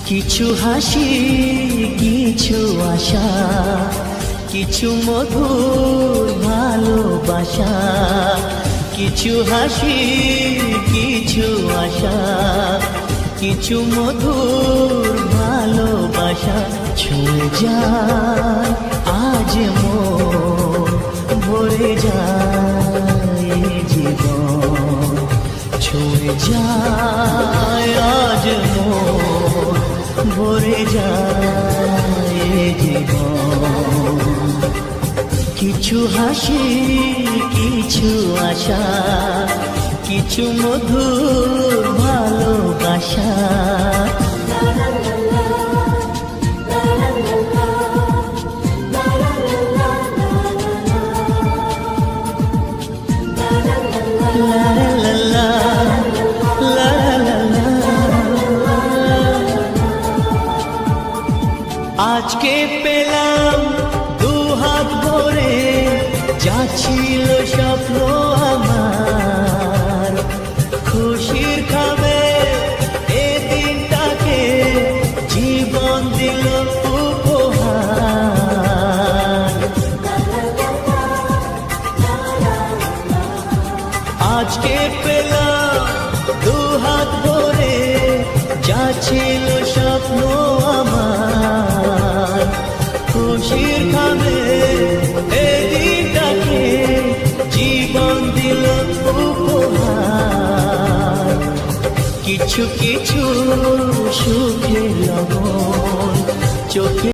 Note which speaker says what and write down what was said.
Speaker 1: কিছু হাসি, কিছু আশা, কিছু মধুর ভালোবাসা। কিছু হাসি, কিছু আশা, কিছু মধুর ভালোবাসা। ছুঁয়ে যায় আজ মন, ভরে যায় জীবন। ছুঁয়ে যায় আজ মন, ভরে যায় জীবন। কিছু হাসি, কিছু আশা, কিছু মধুর ভালোবাসা। আজকে পেলাম দুহাত ভরে, যা ছিল স্বপ্ন আমার। খুশির খাবে এ দিনটাকে, জীবন দিল উপহার। আজকে পেলাম দুহাত ভরে, যা ছিল স্বপ্ন আমার। খুশির খাবে এ দিনটাকে, জীবন দিল উপহার। কিছু কিছু সুখে লবণ চোখে